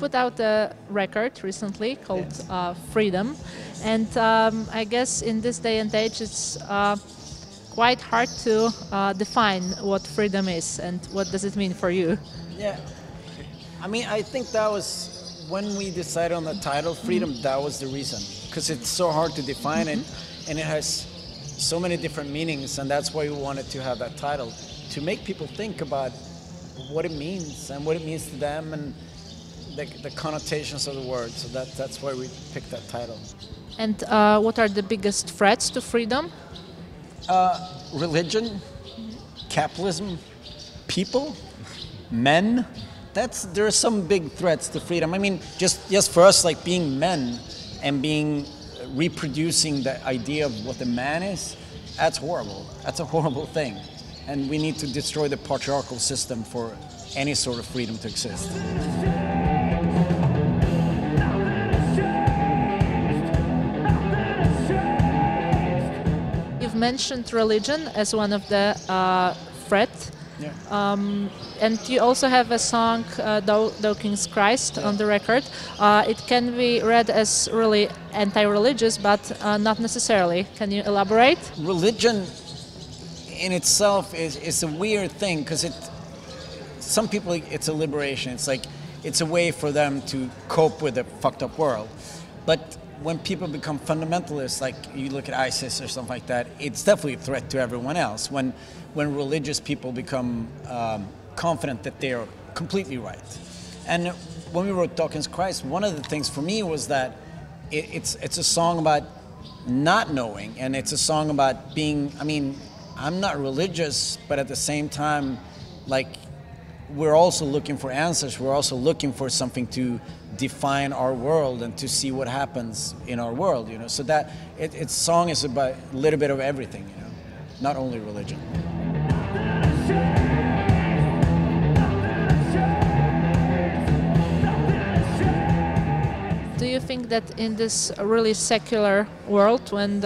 put out a record recently called Freedom, and I guess in this day and age it's quite hard to define what freedom is and what does it mean for you. Yeah, I mean, I think that was when we decided on the title, Freedom, that was the reason. Because it's so hard to define it, and it has so many different meanings, and that's why we wanted to have that title, to make people think about what it means and what it means to them and the connotations of the word. So that's why we picked that title. And what are the biggest threats to freedom? Religion, capitalism, people, men. There are some big threats to freedom. I mean, just for us, like being men and reproducing the idea of what the man is, that's horrible. That's a horrible thing. And we need to destroy the patriarchal system for any sort of freedom to exist. You've mentioned religion as one of the threats. Yeah. And you also have a song, Thou King's Christ, on the record. It can be read as really anti-religious, but not necessarily. Can you elaborate? Religion in itself is a weird thing, because some people, it's a liberation. It's like, it's a way for them to cope with a fucked up world. But when people become fundamentalists, like you look at ISIS or something like that, it's definitely a threat to everyone else. When religious people become confident that they are completely right. And when we wrote Dawkins Christ, one of the things for me was that it's a song about not knowing, and it's a song about being, I mean, I'm not religious, but at the same time, like, we're also looking for answers. We're also looking for something to define our world and to see what happens in our world, you know. So that its song is about a little bit of everything, you know, not only religion. Do you think that in this really secular world, when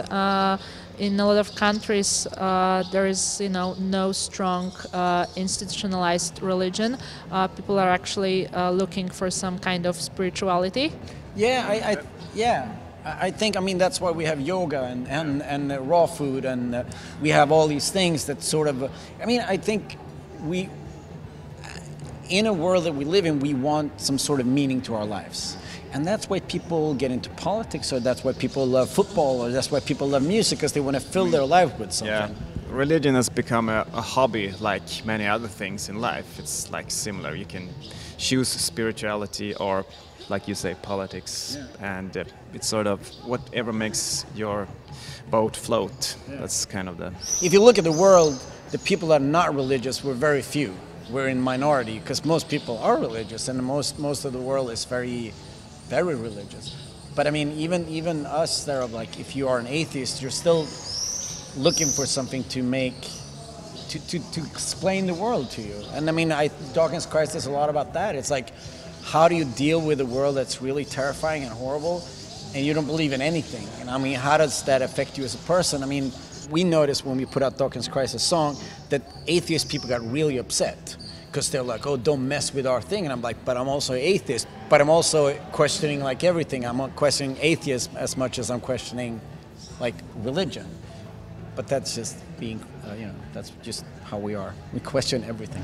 in a lot of countries there is, you know, no strong institutionalized religion, people are actually looking for some kind of spirituality? Yeah, I think, I mean, that's why we have yoga and raw food, and we have all these things that sort of, I mean, I think in a world that we live in, we want some sort of meaning to our lives. And that's why people get into politics, or that's why people love football, or that's why people love music, because they want to fill their life with something. Yeah, religion has become a hobby like many other things in life. It's like similar. You can choose spirituality or, like you say, politics. Yeah. And it's sort of whatever makes your boat float. Yeah. That's kind of the... If you look at the world, the people that are not religious were very few. We're in minority, because most people are religious, and most of the world is very religious. But I mean, even us, that are like, if you are an atheist, you're still looking for something to explain the world to you. And I mean, Dawkins Christ is a lot about that. It's like, how do you deal with a world that's really terrifying and horrible, and you don't believe in anything? And I mean, how does that affect you as a person? I mean, we noticed when we put out Dawkins Christ, a song, that atheist people got really upset, because they're like, oh, don't mess with our thing. And I'm like, but I'm also atheist. But I'm also questioning like everything. I'm questioning atheism as much as I'm questioning like religion. But that's just being, you know, that's just how we are. We question everything.